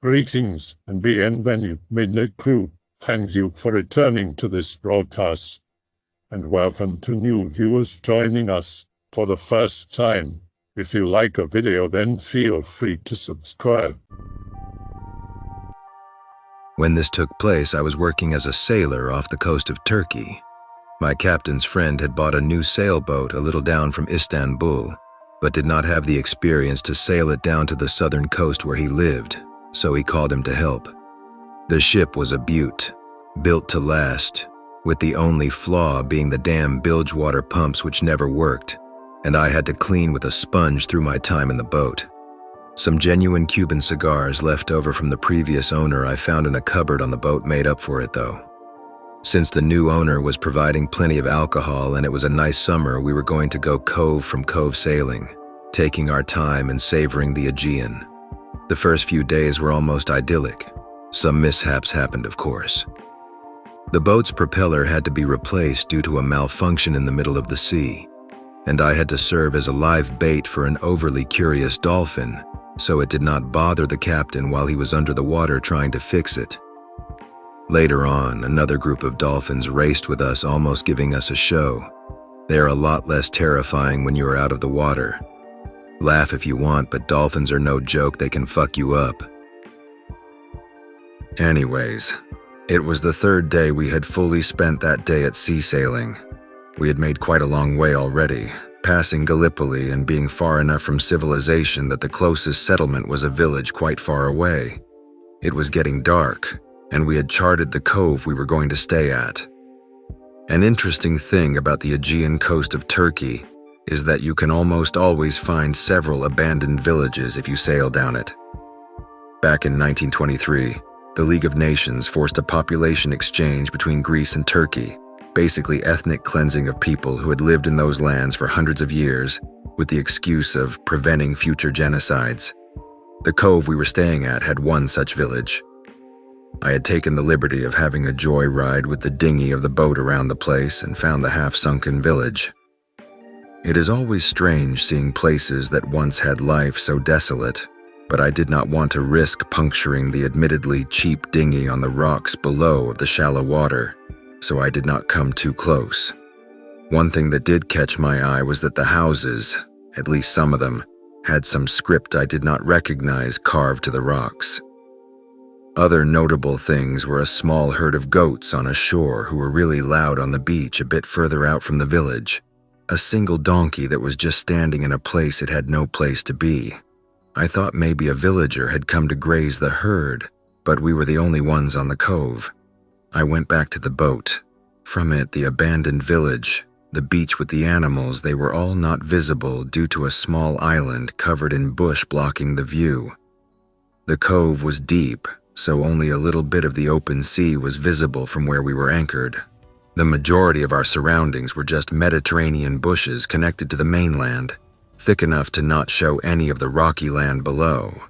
Greetings and bienvenue, Midnight Crew. Thank you for returning to this broadcast, and welcome to new viewers joining us for the first time. If you like a video, then feel free to subscribe. When this took place, I was working as a sailor off the coast of Turkey. My captain's friend had bought a new sailboat a little down from Istanbul, but did not have the experience to sail it down to the southern coast where he lived, so he called him to help. The ship was a beaut, built to last, with the only flaw being the damn bilge water pumps which never worked, and I had to clean with a sponge through my time in the boat. Some genuine Cuban cigars left over from the previous owner I found in a cupboard on the boat made up for it though. Since the new owner was providing plenty of alcohol and it was a nice summer, we were going to go Cove from Cove sailing, taking our time and savoring the Aegean. The first few days were almost idyllic. Some mishaps happened, of course. The boat's propeller had to be replaced due to a malfunction in the middle of the sea, and I had to serve as a live bait for an overly curious dolphin, so it did not bother the captain while he was under the water trying to fix it. Later on, another group of dolphins raced with us, almost giving us a show. They are a lot less terrifying when you are out of the water. Laugh if you want, but dolphins are no joke, they can fuck you up. Anyways, it was the third day we had fully spent that day at sea sailing. We had made quite a long way already, passing Gallipoli and being far enough from civilization that the closest settlement was a village quite far away. It was getting dark, and we had charted the cove we were going to stay at. An interesting thing about the Aegean coast of Turkey is that you can almost always find several abandoned villages if you sail down it. Back in 1923, the League of Nations forced a population exchange between Greece and Turkey, basically ethnic cleansing of people who had lived in those lands for hundreds of years with the excuse of preventing future genocides. The cove we were staying at had one such village. I had taken the liberty of having a joy ride with the dinghy of the boat around the place and found the half-sunken village. It is always strange seeing places that once had life so desolate, but I did not want to risk puncturing the admittedly cheap dinghy on the rocks below of the shallow water, so I did not come too close. One thing that did catch my eye was that the houses, at least some of them, had some script I did not recognize carved to the rocks. Other notable things were a small herd of goats on a shore who were really loud on the beach a bit further out from the village, a single donkey that was just standing in a place it had no place to be. I thought maybe a villager had come to graze the herd, but we were the only ones on the cove. I went back to the boat. From it, the abandoned village, the beach with the animals, they were all not visible due to a small island covered in bush blocking the view. The cove was deep, so only a little bit of the open sea was visible from where we were anchored. The majority of our surroundings were just Mediterranean bushes connected to the mainland, thick enough to not show any of the rocky land below.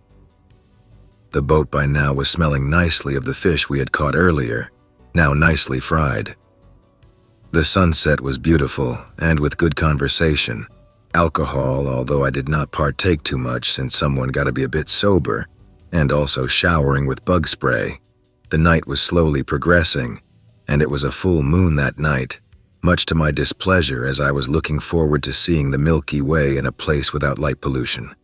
The boat by now was smelling nicely of the fish we had caught earlier, now nicely fried. The sunset was beautiful, and with good conversation. Alcohol, although I did not partake too much since someone got to be a bit sober, and also showering with bug spray. The night was slowly progressing, and it was a full moon that night, much to my displeasure as I was looking forward to seeing the Milky Way in a place without light pollution.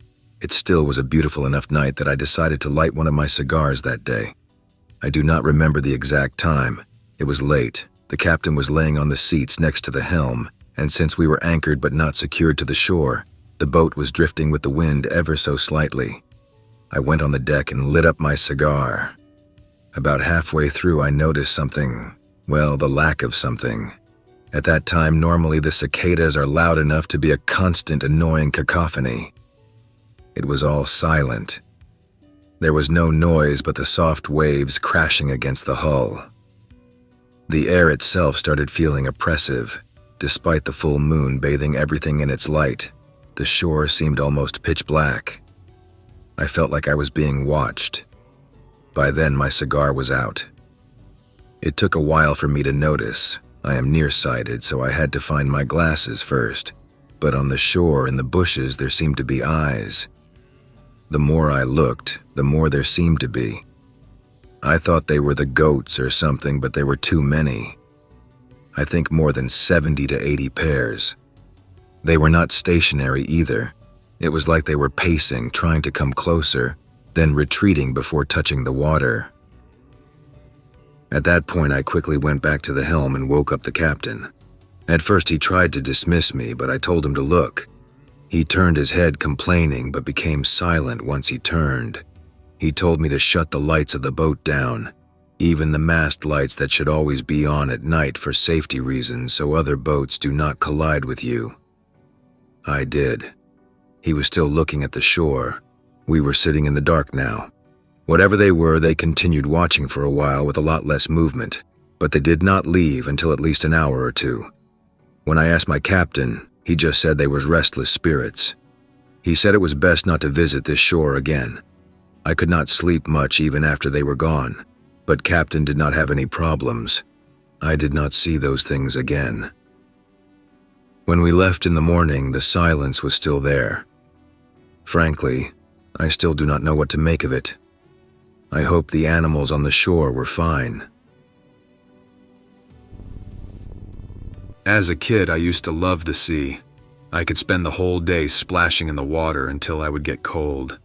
It still was a beautiful enough night that I decided to light one of my cigars that day. I do not remember the exact time. It was late. The captain was laying on the seats next to the helm, and since we were anchored but not secured to the shore, the boat was drifting with the wind ever so slightly. I went on the deck and lit up my cigar. About halfway through, I noticed something, well, the lack of something. At that time, normally the cicadas are loud enough to be a constant annoying cacophony. It was all silent. There was no noise but the soft waves crashing against the hull. The air itself started feeling oppressive. Despite the full moon bathing everything in its light, the shore seemed almost pitch black. I felt like I was being watched. By then, my cigar was out. It took a while for me to notice. I am nearsighted, so I had to find my glasses first. But on the shore, in the bushes, there seemed to be eyes. The more I looked, the more there seemed to be. I thought they were the goats or something, but there were too many. I think more than 70 to 80 pairs. They were not stationary either. It was like they were pacing, trying to come closer, then retreating before touching the water. At that point, I quickly went back to the helm and woke up the captain. At first, he tried to dismiss me, but I told him to look. He turned his head complaining, but became silent once he turned. He told me to shut the lights of the boat down, even the mast lights that should always be on at night for safety reasons so other boats do not collide with you. I did. He was still looking at the shore. We were sitting in the dark now. Whatever they were, they continued watching for a while with a lot less movement, but they did not leave until at least an hour or two. When I asked my captain, he just said they were restless spirits. He said it was best not to visit this shore again. I could not sleep much even after they were gone, but Captain did not have any problems. I did not see those things again. When we left in the morning, the silence was still there. Frankly, I still do not know what to make of it. I hope the animals on the shore were fine. As a kid, I used to love the sea. I could spend the whole day splashing in the water until I would get cold.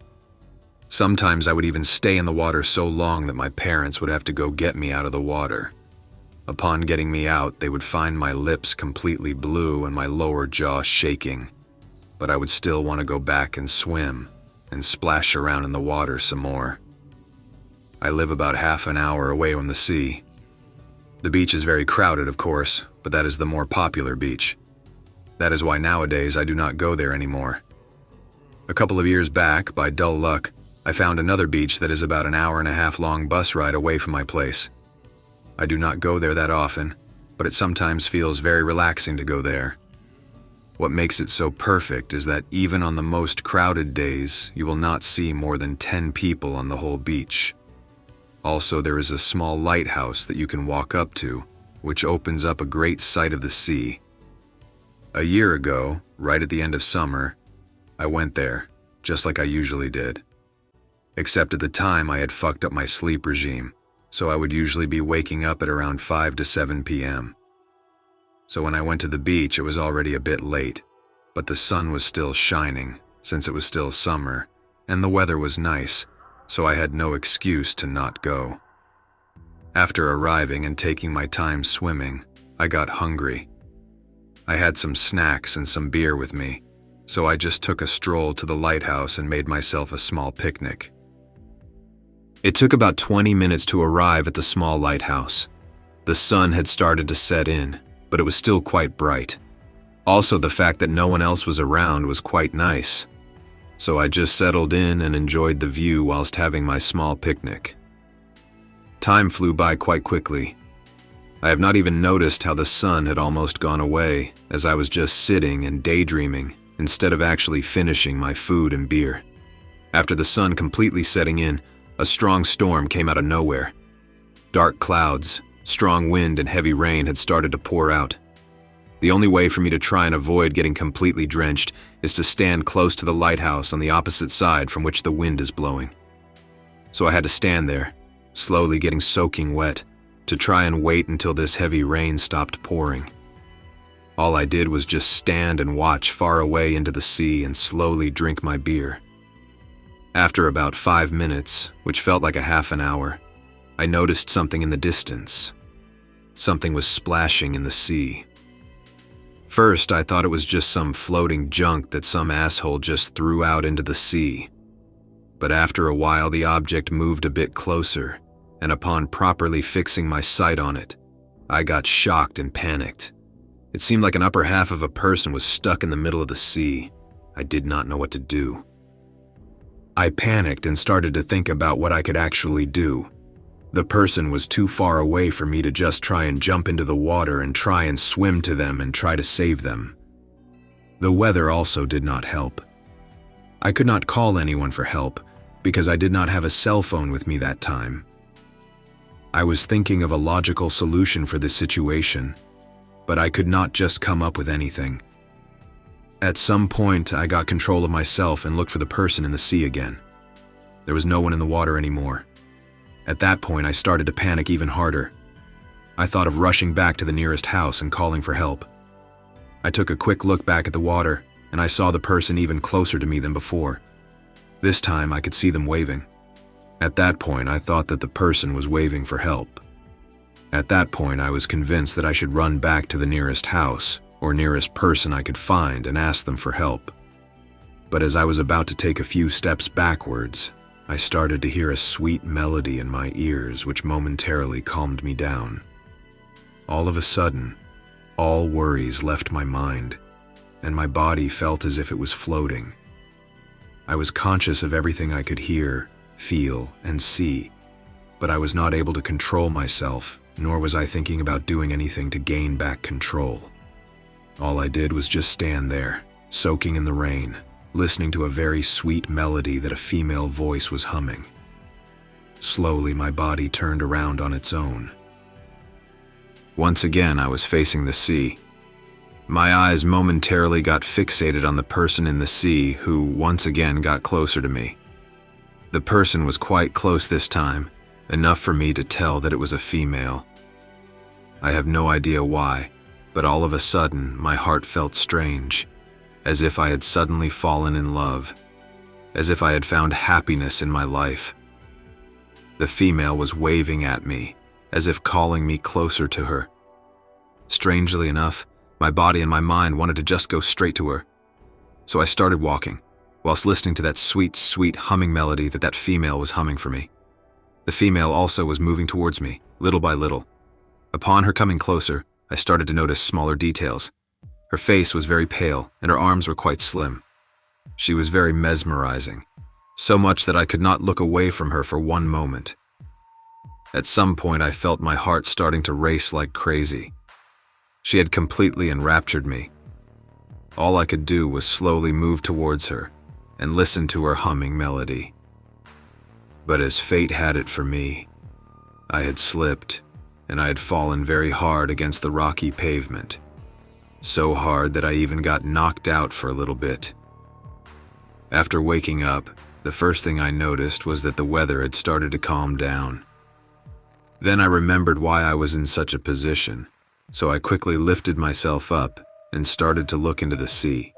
Sometimes I would even stay in the water so long that my parents would have to go get me out of the water. Upon getting me out, they would find my lips completely blue and my lower jaw shaking, but I would still want to go back and swim and splash around in the water some more. I live about half an hour away from the sea. The beach is very crowded, of course, but that is the more popular beach. That is why nowadays I do not go there anymore. A couple of years back, by dull luck, I found another beach that is about an hour-and-a-half long bus ride away from my place. I do not go there that often, but it sometimes feels very relaxing to go there. What makes it so perfect is that even on the most crowded days, you will not see more than 10 people on the whole beach. Also, there is a small lighthouse that you can walk up to, which opens up a great sight of the sea. A year ago, right at the end of summer, I went there, just like I usually did. Except at the time I had fucked up my sleep regime, so I would usually be waking up at around 5 to 7 p.m. So when I went to the beach, it was already a bit late, but the sun was still shining, since it was still summer, and the weather was nice, so I had no excuse to not go. After arriving and taking my time swimming, I got hungry. I had some snacks and some beer with me, so I just took a stroll to the lighthouse and made myself a small picnic. It took about 20 minutes to arrive at the small lighthouse. The sun had started to set in, but it was still quite bright. Also, the fact that no one else was around was quite nice. So I just settled in and enjoyed the view whilst having my small picnic. Time flew by quite quickly. I have not even noticed how the sun had almost gone away, as I was just sitting and daydreaming instead of actually finishing my food and beer. After the sun completely setting in, a strong storm came out of nowhere. Dark clouds, strong wind, and heavy rain had started to pour out. The only way for me to try and avoid getting completely drenched is to stand close to the lighthouse on the opposite side from which the wind is blowing. So I had to stand there, slowly getting soaking wet, to try and wait until this heavy rain stopped pouring. All I did was just stand and watch far away into the sea and slowly drink my beer. After about 5 minutes, which felt like a half an hour, I noticed something in the distance. Something was splashing in the sea. First, I thought it was just some floating junk that some asshole just threw out into the sea. But after a while, the object moved a bit closer, and upon properly fixing my sight on it, I got shocked and panicked. It seemed like an upper half of a person was stuck in the middle of the sea. I did not know what to do. I panicked and started to think about what I could actually do. The person was too far away for me to just try and jump into the water and try and swim to them and try to save them. The weather also did not help. I could not call anyone for help because I did not have a cell phone with me that time. I was thinking of a logical solution for this situation, but I could not just come up with anything. At some point, I got control of myself and looked for the person in the sea again. There was no one in the water anymore. At that point, I started to panic even harder. I thought of rushing back to the nearest house and calling for help. I took a quick look back at the water, and I saw the person even closer to me than before. This time, I could see them waving. At that point, I thought that the person was waving for help. At that point, I was convinced that I should run back to the nearest house or nearest person I could find and ask them for help. But as I was about to take a few steps backwards, I started to hear a sweet melody in my ears which momentarily calmed me down. All of a sudden, all worries left my mind, and my body felt as if it was floating. I was conscious of everything I could hear, feel, and see, but I was not able to control myself, nor was I thinking about doing anything to gain back control. All I did was just stand there, soaking in the rain, listening to a very sweet melody that a female voice was humming. Slowly, my body turned around on its own. Once again, I was facing the sea. My eyes momentarily got fixated on the person in the sea who once again got closer to me. The person was quite close this time, enough for me to tell that it was a female. I have no idea why, but all of a sudden my heart felt strange, as if I had suddenly fallen in love, as if I had found happiness in my life. The female was waving at me, as if calling me closer to her. Strangely enough, my body and my mind wanted to just go straight to her. So I started walking, whilst listening to that sweet, sweet humming melody that female was humming for me. The female also was moving towards me, little by little. Upon her coming closer, I started to notice smaller details. Her face was very pale, and her arms were quite slim. She was very mesmerizing, so much that I could not look away from her for one moment. At some point, I felt my heart starting to race like crazy. She had completely enraptured me. All I could do was slowly move towards her and listen to her humming melody. But as fate had it for me, I had slipped, and I had fallen very hard against the rocky pavement. So hard that I even got knocked out for a little bit. After waking up, the first thing I noticed was that the weather had started to calm down. Then I remembered why I was in such a position, so I quickly lifted myself up and started to look into the sea.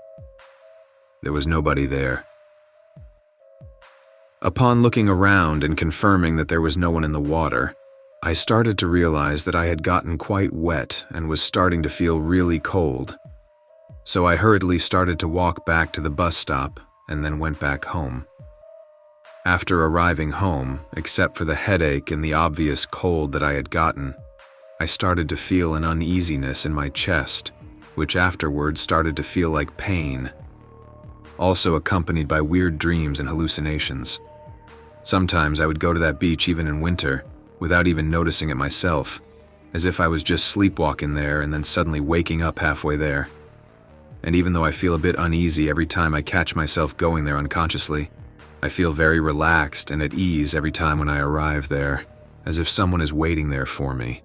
There was nobody there. Upon looking around and confirming that there was no one in the water, I started to realize that I had gotten quite wet and was starting to feel really cold. So I hurriedly started to walk back to the bus stop and then went back home. After arriving home, except for the headache and the obvious cold that I had gotten, I started to feel an uneasiness in my chest, which afterwards started to feel like pain, also accompanied by weird dreams and hallucinations. Sometimes I would go to that beach even in winter, without even noticing it myself, as if I was just sleepwalking there and then suddenly waking up halfway there. And even though I feel a bit uneasy every time I catch myself going there unconsciously, I feel very relaxed and at ease every time when I arrive there, as if someone is waiting there for me.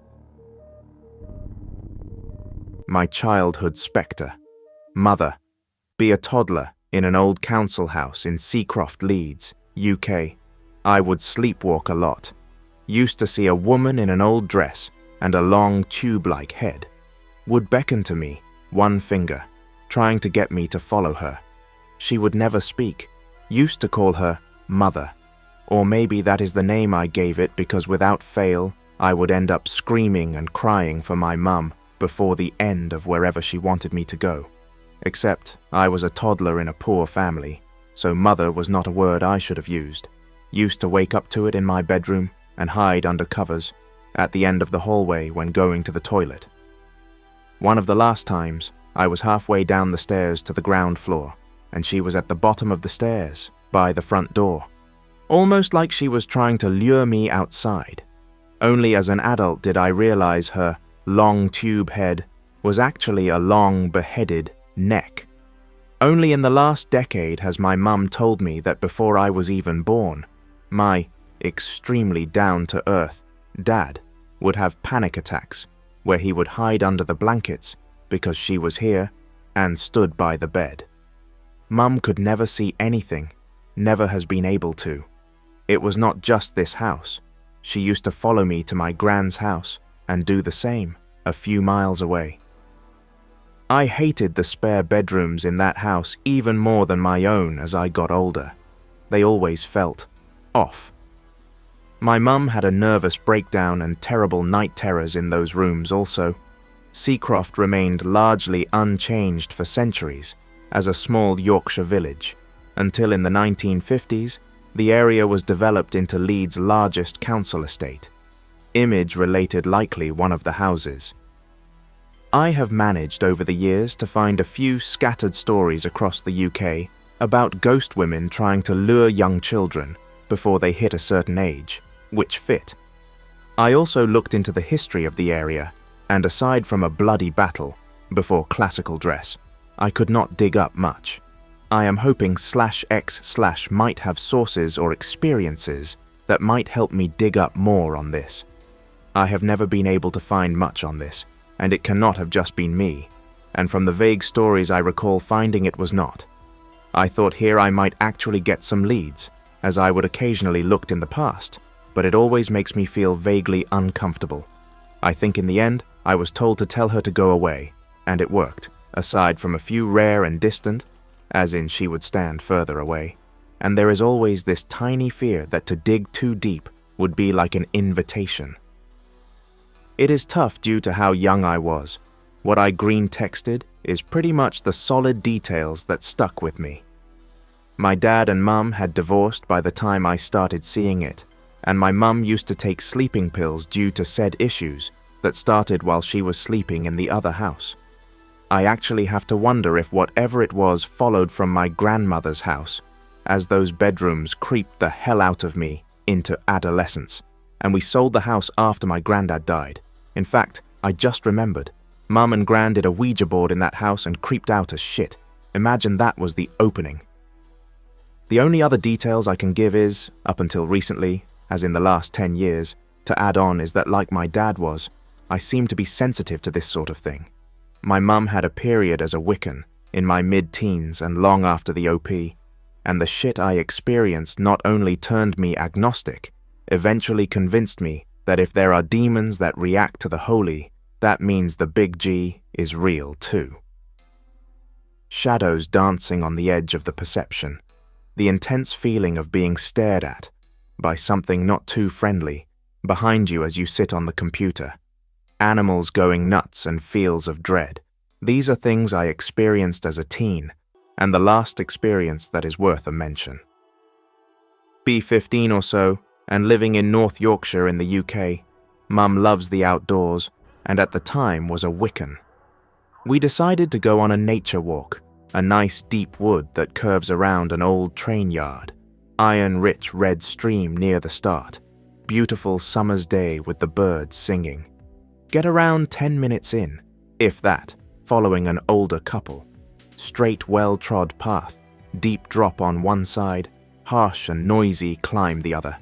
My childhood spectre. Mother. Be a toddler in an old council house in Seacroft, Leeds, UK. I would sleepwalk a lot. Used to see a woman in an old dress and a long tube-like head. Would beckon to me, one finger, trying to get me to follow her. She would never speak. Used to call her Mother. Or maybe that is the name I gave it because without fail, I would end up screaming and crying for my mum before the end of wherever she wanted me to go. Except I was a toddler in a poor family, so mother was not a word I should have used. Used to wake up to it in my bedroom and hide under covers at the end of the hallway when going to the toilet. One of the last times, I was halfway down the stairs to the ground floor, and she was at the bottom of the stairs, by the front door. Almost like she was trying to lure me outside. Only as an adult did I realize her long tube head was actually a long beheaded neck. Only in the last decade has my mum told me that before I was even born, my extremely down-to-earth dad would have panic attacks where he would hide under the blankets because she was here and stood by the bed. Mum could never see anything, never has been able to. It was not just this house. She used to follow me to my grand's house and do the same, a few miles away. I hated the spare bedrooms in that house even more than my own as I got older. They always felt off. My mum had a nervous breakdown and terrible night terrors in those rooms also. Seacroft remained largely unchanged for centuries as a small Yorkshire village, until in the 1950s, the area was developed into Leeds' largest council estate. Image related likely one of the houses. I have managed over the years to find a few scattered stories across the UK about ghost women trying to lure young children before they hit a certain age, which fit. I also looked into the history of the area, and aside from a bloody battle before classical dress, I could not dig up much. I am hoping /x/ might have sources or experiences that might help me dig up more on this. I have never been able to find much on this, and it cannot have just been me, and from the vague stories I recall finding it was not. I thought here I might actually get some leads, as I would occasionally looked in the past, but it always makes me feel vaguely uncomfortable. I think in the end, I was told to tell her to go away, and it worked, aside from a few rare and distant, as in she would stand further away. And there is always this tiny fear that to dig too deep would be like an invitation. It is tough due to how young I was. What I green-texted is pretty much the solid details that stuck with me. My dad and mum had divorced by the time I started seeing it, and my mum used to take sleeping pills due to said issues that started while she was sleeping in the other house. I actually have to wonder if whatever it was followed from my grandmother's house, as those bedrooms creeped the hell out of me into adolescence, and we sold the house after my granddad died. In fact, I just remembered. Mum and Gran did a Ouija board in that house and creeped out as shit. Imagine that was the opening. The only other details I can give is, up until recently, as in the last 10 years, to add on is that like my dad was, I seem to be sensitive to this sort of thing. My mum had a period as a Wiccan, in my mid-teens and long after the OP, and the shit I experienced not only turned me agnostic, eventually convinced me that if there are demons that react to the holy, that means the big G is real too. Shadows dancing on the edge of the perception, the intense feeling of being stared at by something not too friendly behind you as you sit on the computer, animals going nuts and feels of dread. These are things I experienced as a teen, and the last experience that is worth a mention. Be 15 or so, and living in North Yorkshire in the UK, Mum loves the outdoors, and at the time was a Wiccan. We decided to go on a nature walk, a nice deep wood that curves around an old train yard, iron-rich red stream near the start, beautiful summer's day with the birds singing. Get around 10 minutes in, if that, following an older couple. Straight, well-trod path, deep drop on one side, harsh and noisy climb the other.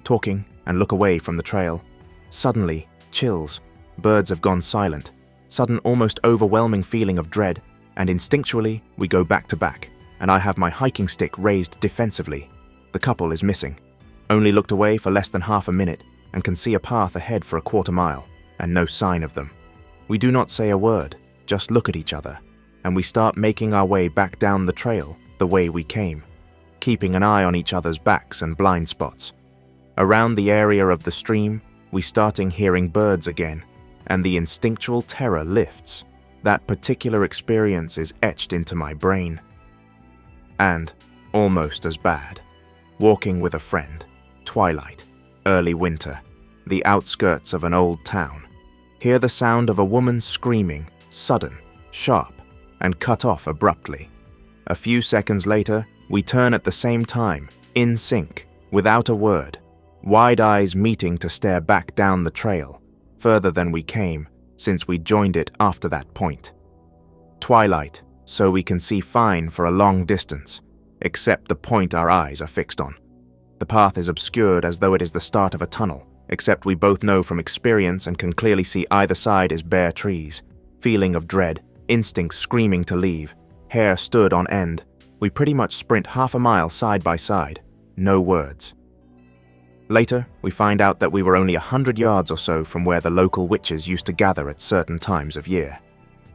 Talking and look away from the trail. Suddenly, chills. Birds have gone silent. Sudden, almost overwhelming feeling of dread, and instinctually, we go back to back, and I have my hiking stick raised defensively. The couple is missing. Only looked away for less than half a minute, and can see a path ahead for a quarter mile, and no sign of them. We do not say a word, just look at each other, and we start making our way back down the trail the way we came, keeping an eye on each other's backs and blind spots. Around the area of the stream, we starting hearing birds again, and the instinctual terror lifts. That particular experience is etched into my brain. And, almost as bad, walking with a friend, twilight, early winter, the outskirts of an old town. Hear the sound of a woman screaming, sudden, sharp, and cut off abruptly. A few seconds later, we turn at the same time, in sync, without a word, wide eyes meeting to stare back down the trail, further than we came, since we joined it after that point. Twilight, so we can see fine for a long distance, except the point our eyes are fixed on. The path is obscured as though it is the start of a tunnel, except we both know from experience and can clearly see either side is bare trees. Feeling of dread, instinct screaming to leave, hair stood on end. We pretty much sprint half a mile side by side, no words. Later, we find out that we were only 100 yards or so from where the local witches used to gather at certain times of year.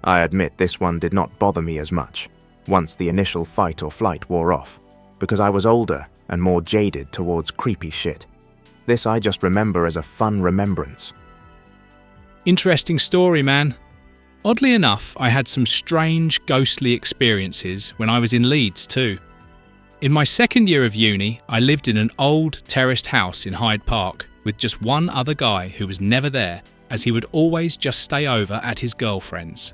I admit this one did not bother me as much, once the initial fight or flight wore off, because I was older and more jaded towards creepy shit. This I just remember as a fun remembrance. Interesting story, man. Oddly enough, I had some strange, ghostly experiences when I was in Leeds too. In my second year of uni, I lived in an old terraced house in Hyde Park with just one other guy who was never there, as he would always just stay over at his girlfriend's.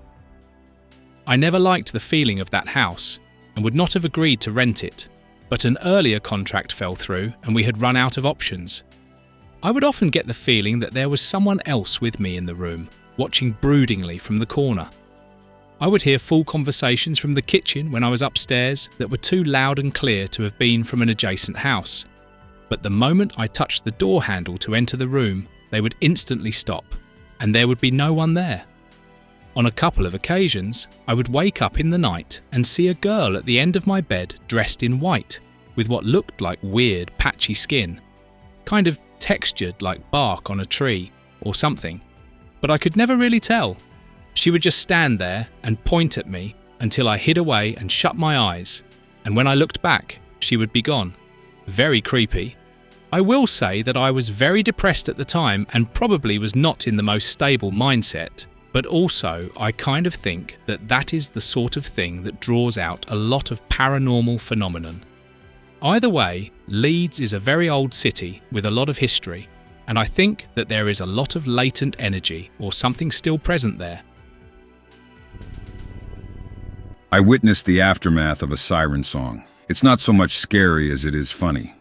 I never liked the feeling of that house and would not have agreed to rent it, but an earlier contract fell through and we had run out of options. I would often get the feeling that there was someone else with me in the room, watching broodingly from the corner. I would hear full conversations from the kitchen when I was upstairs that were too loud and clear to have been from an adjacent house. But the moment I touched the door handle to enter the room, they would instantly stop, and there would be no one there. On a couple of occasions, I would wake up in the night and see a girl at the end of my bed dressed in white, with what looked like weird, patchy skin, kind of textured like bark on a tree or something, but I could never really tell. She would just stand there and point at me until I hid away and shut my eyes, and when I looked back, she would be gone. Very creepy. I will say that I was very depressed at the time and probably was not in the most stable mindset, but also I kind of think that that is the sort of thing that draws out a lot of paranormal phenomenon. Either way, Leeds is a very old city with a lot of history, and I think that there is a lot of latent energy or something still present there. I witnessed the aftermath of a siren song. It's not so much scary as it is funny.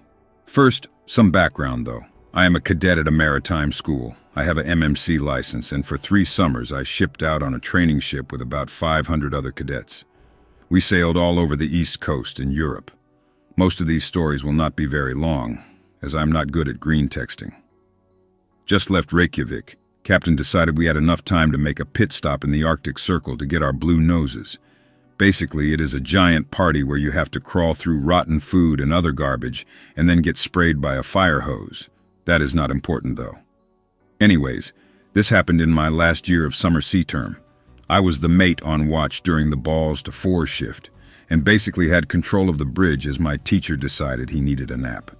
First, some background though. I am a cadet at a maritime school. I have a MMC license, and for 3 summers I shipped out on a training ship with about 500 other cadets. We sailed all over the East Coast in Europe. Most of these stories will not be very long, as I'm not good at Greentexting. Just left Reykjavik. Captain decided we had enough time to make a pit stop in the Arctic Circle to get our blue noses. Basically, it is a giant party where you have to crawl through rotten food and other garbage and then get sprayed by a fire hose. That is not important though. Anyways, this happened in my last year of summer sea term. I was the mate on watch during the balls to 4 shift and basically had control of the bridge as my teacher decided he needed a nap.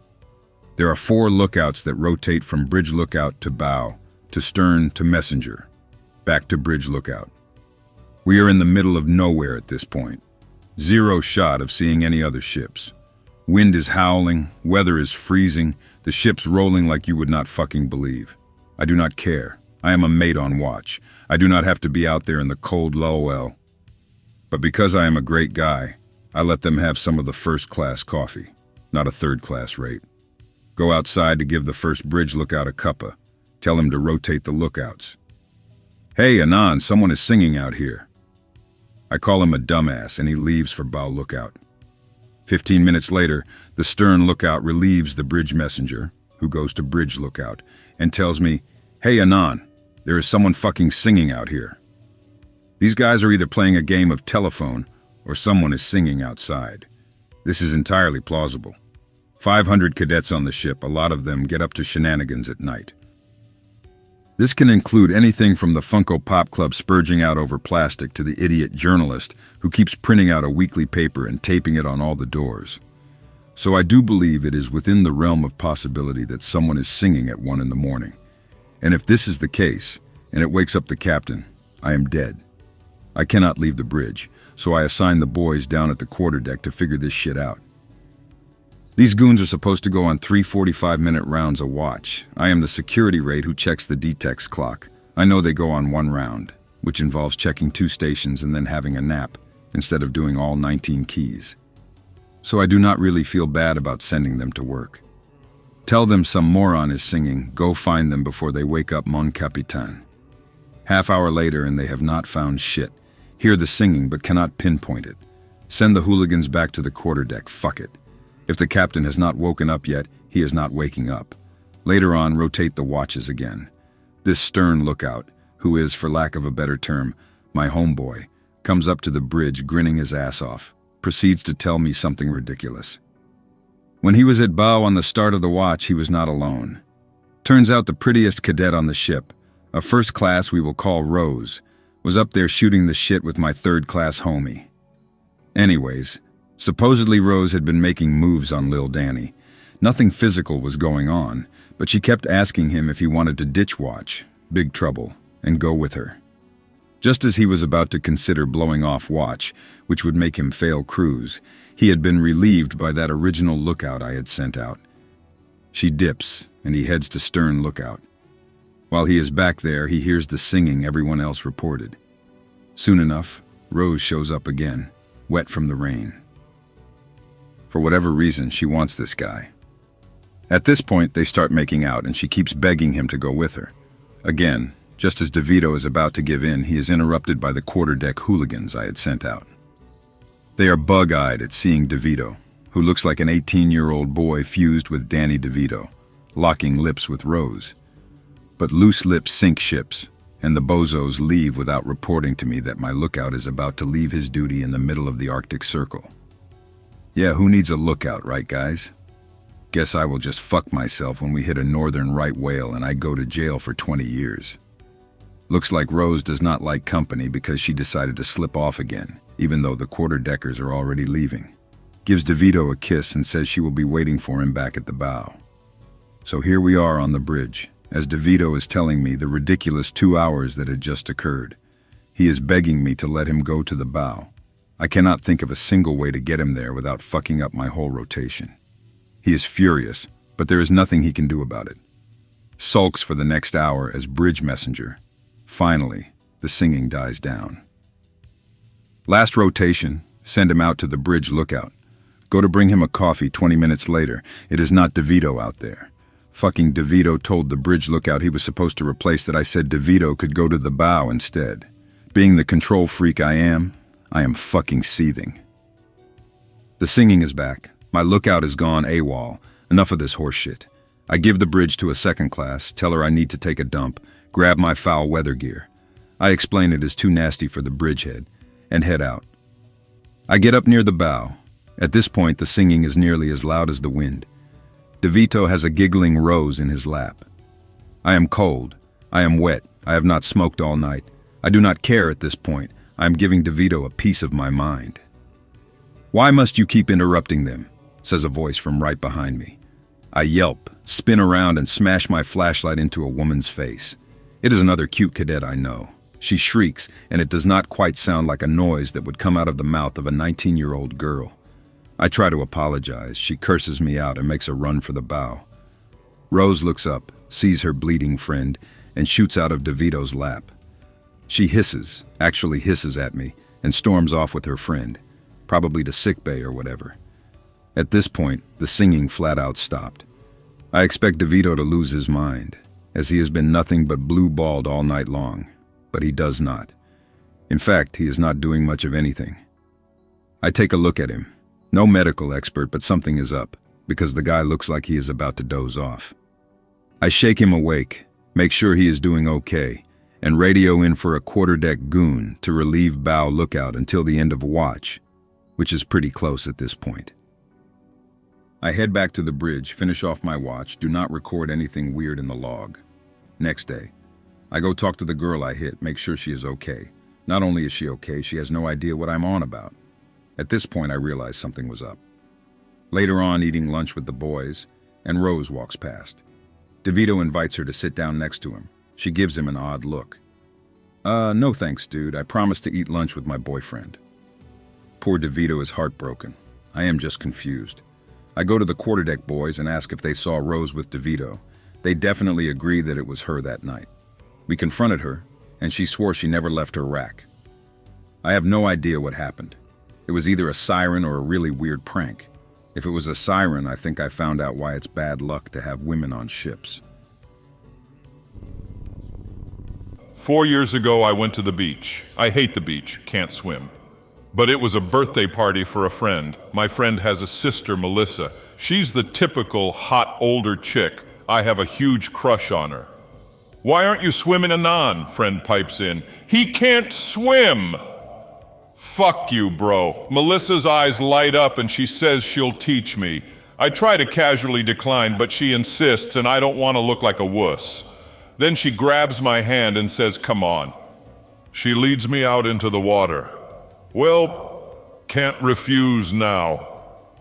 There are 4 lookouts that rotate from bridge lookout to bow, to stern to messenger, back to bridge lookout. We are in the middle of nowhere at this point. 0 shot of seeing any other ships. Wind is howling, weather is freezing, the ship's rolling like you would not fucking believe. I do not care. I am a mate on watch. I do not have to be out there in the cold lowell. But because I am a great guy, I let them have some of the first-class coffee, not a third-class rate. Go outside to give the first bridge lookout a cuppa. Tell him to rotate the lookouts. Hey, Anons, someone is singing out here. I call him a dumbass and he leaves for bow lookout. 15 minutes later, the stern lookout relieves the bridge messenger, who goes to bridge lookout, and tells me, hey Anon, there is someone fucking singing out here. These guys are either playing a game of telephone or someone is singing outside. This is entirely plausible. 500 cadets on the ship, a lot of them get up to shenanigans at night. This can include anything from the Funko Pop Club spurging out over plastic to the idiot journalist who keeps printing out a weekly paper and taping it on all the doors. So I do believe it is within the realm of possibility that someone is singing at 1 in the morning. And if this is the case, and it wakes up the captain, I am dead. I cannot leave the bridge, so I assign the boys down at the quarterdeck to figure this shit out. These goons are supposed to go on 3 45-minute rounds a watch. I am the security raid who checks the D-Tex clock. I know they go on 1 round, which involves checking 2 stations and then having a nap, instead of doing all 19 keys. So I do not really feel bad about sending them to work. Tell them some moron is singing, go find them before they wake up mon capitaine. Half hour later and they have not found shit. Hear the singing but cannot pinpoint it. Send the hooligans back to the quarterdeck, fuck it. If the captain has not woken up yet, he is not waking up. Later on, rotate the watches again. This stern lookout, who is, for lack of a better term, my homeboy, comes up to the bridge grinning his ass off, proceeds to tell me something ridiculous. When he was at bow on the start of the watch, he was not alone. Turns out the prettiest cadet on the ship, a first class we will call Rose, was up there shooting the shit with my third-class homie. Anyways, supposedly Rose had been making moves on Lil Danny. Nothing physical was going on, but she kept asking him if he wanted to ditch watch, big trouble, and go with her. Just as he was about to consider blowing off watch, which would make him fail cruise, he had been relieved by that original lookout I had sent out. She dips, and he heads to stern lookout. While he is back there, he hears the singing everyone else reported. Soon enough, Rose shows up again, wet from the rain. For whatever reason, she wants this guy. At this point, they start making out, and she keeps begging him to go with her. Again, just as DeVito is about to give in, he is interrupted by the quarterdeck hooligans I had sent out. They are bug-eyed at seeing DeVito, who looks like an 18-year-old boy fused with Danny DeVito, locking lips with Rose. But loose lips sink ships, and the bozos leave without reporting to me that my lookout is about to leave his duty in the middle of the Arctic Circle. Yeah, who needs a lookout, right guys? Guess I will just fuck myself when we hit a northern right whale and I go to jail for 20 years. Looks like Rose does not like company because she decided to slip off again, even though the quarterdeckers are already leaving. Gives DeVito a kiss and says she will be waiting for him back at the bow. So here we are on the bridge, as DeVito is telling me the ridiculous 2 hours that had just occurred. He is begging me to let him go to the bow. I cannot think of a single way to get him there without fucking up my whole rotation. He is furious, but there is nothing he can do about it. Sulks for the next hour as bridge messenger. Finally, the singing dies down. Last rotation, send him out to the bridge lookout. Go to bring him a coffee 20 minutes later. It is not DeVito out there. Fucking DeVito told the bridge lookout he was supposed to replace that. I said DeVito could go to the bow instead. Being the control freak I am fucking seething. The singing is back. My lookout is gone AWOL. Enough of this horseshit. I give the bridge to a second class, tell her I need to take a dump, grab my foul weather gear. I explain it is too nasty for the bridgehead, and head out. I get up near the bow. At this point, the singing is nearly as loud as the wind. DeVito has a giggling Rose in his lap. I am cold. I am wet. I have not smoked all night. I do not care at this point. I am giving DeVito a piece of my mind. Why must you keep interrupting them? Says a voice from right behind me. I yelp, spin around, and smash my flashlight into a woman's face. It is another cute cadet I know. She shrieks, and it does not quite sound like a noise that would come out of the mouth of a 19-year-old girl. I try to apologize. She curses me out and makes a run for the bow. Rose looks up, sees her bleeding friend, and shoots out of DeVito's lap. She hisses, actually hisses at me, and storms off with her friend, probably to sickbay or whatever. At this point, the singing flat out stopped. I expect DeVito to lose his mind, as he has been nothing but blue-balled all night long, but he does not. In fact, he is not doing much of anything. I take a look at him. No medical expert, but something is up, because the guy looks like he is about to doze off. I shake him awake, make sure he is doing okay, and radio in for a quarterdeck goon to relieve bow lookout until the end of watch, which is pretty close at this point. I head back to the bridge, finish off my watch, do not record anything weird in the log. Next day, I go talk to the girl I hit, make sure she is okay. Not only is she okay, she has no idea what I'm on about. At this point, I realize something was up. Later on, eating lunch with the boys, and Rose walks past. DeVito invites her to sit down next to him. She gives him an odd look. No thanks, dude. I promised to eat lunch with my boyfriend. Poor DeVito is heartbroken. I am just confused. I go to the quarterdeck boys and ask if they saw Rose with DeVito. They definitely agree that it was her that night. We confronted her, and she swore she never left her rack. I have no idea what happened. It was either a siren or a really weird prank. If it was a siren, I think I found out why it's bad luck to have women on ships. 4 years ago, I went to the beach. I hate the beach, can't swim. But it was a birthday party for a friend. My friend has a sister, Melissa. She's the typical hot older chick. I have a huge crush on her. Why aren't you swimming anon? Friend pipes in. He can't swim! Fuck you, bro. Melissa's eyes light up and she says she'll teach me. I try to casually decline, but she insists, and I don't want to look like a wuss. Then she grabs my hand and says, "Come on." She leads me out into the water. Well, can't refuse now.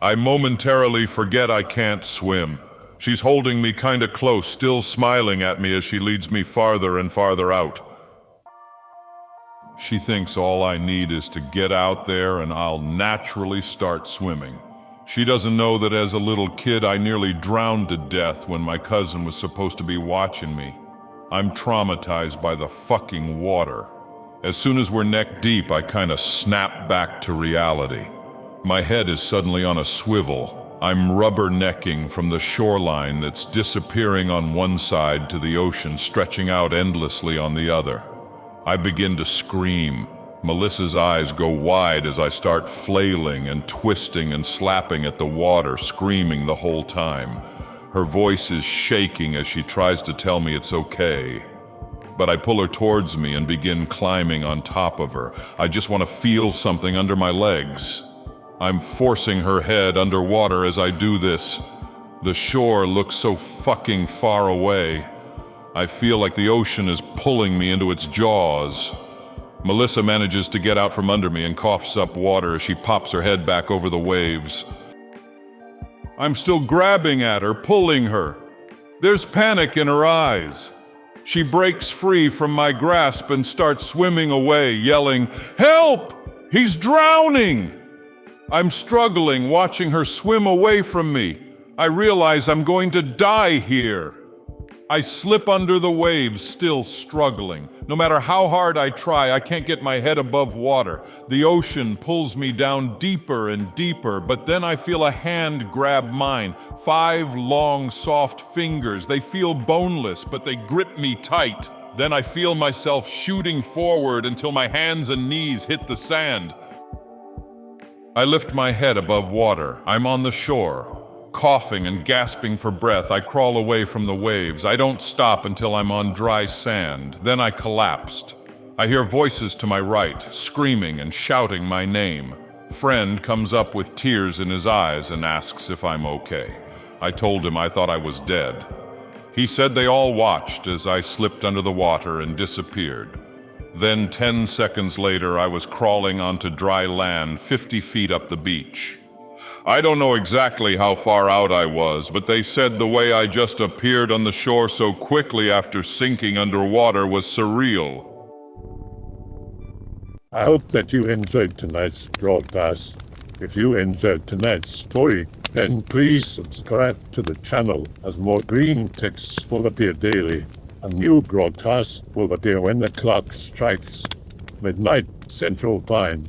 I momentarily forget I can't swim. She's holding me kinda close, still smiling at me as she leads me farther and farther out. She thinks all I need is to get out there and I'll naturally start swimming. She doesn't know that as a little kid I nearly drowned to death when my cousin was supposed to be watching me. I'm traumatized by the fucking water. As soon as we're neck deep, I kinda snap back to reality. My head is suddenly on a swivel. I'm rubbernecking from the shoreline that's disappearing on one side to the ocean stretching out endlessly on the other. I begin to scream. Melissa's eyes go wide as I start flailing and twisting and slapping at the water, screaming the whole time. Her voice is shaking as she tries to tell me it's okay. But I pull her towards me and begin climbing on top of her. I just want to feel something under my legs. I'm forcing her head underwater as I do this. The shore looks so fucking far away. I feel like the ocean is pulling me into its jaws. Melissa manages to get out from under me and coughs up water as she pops her head back over the waves. I'm still grabbing at her, pulling her. There's panic in her eyes. She breaks free from my grasp and starts swimming away, yelling, "Help! He's drowning!" I'm struggling, watching her swim away from me. I realize I'm going to die here. I slip under the waves, still struggling. No matter how hard I try, I can't get my head above water. The ocean pulls me down deeper and deeper, but then I feel a hand grab mine. 5 long, soft fingers. They feel boneless, but they grip me tight. Then I feel myself shooting forward until my hands and knees hit the sand. I lift my head above water. I'm on the shore. Coughing and gasping for breath, I crawl away from the waves. I don't stop until I'm on dry sand. Then I collapsed. I hear voices to my right, screaming and shouting my name. Friend comes up with tears in his eyes and asks if I'm okay. I told him I thought I was dead. He said they all watched as I slipped under the water and disappeared. Then 10 seconds later, I was crawling onto dry land 50 feet up the beach. I don't know exactly how far out I was, but they said the way I just appeared on the shore so quickly after sinking underwater was surreal. I hope that you enjoyed tonight's broadcast. If you enjoyed tonight's story, then please subscribe to the channel as more Greentext will appear daily. A new broadcast will appear when the clock strikes midnight Central Time.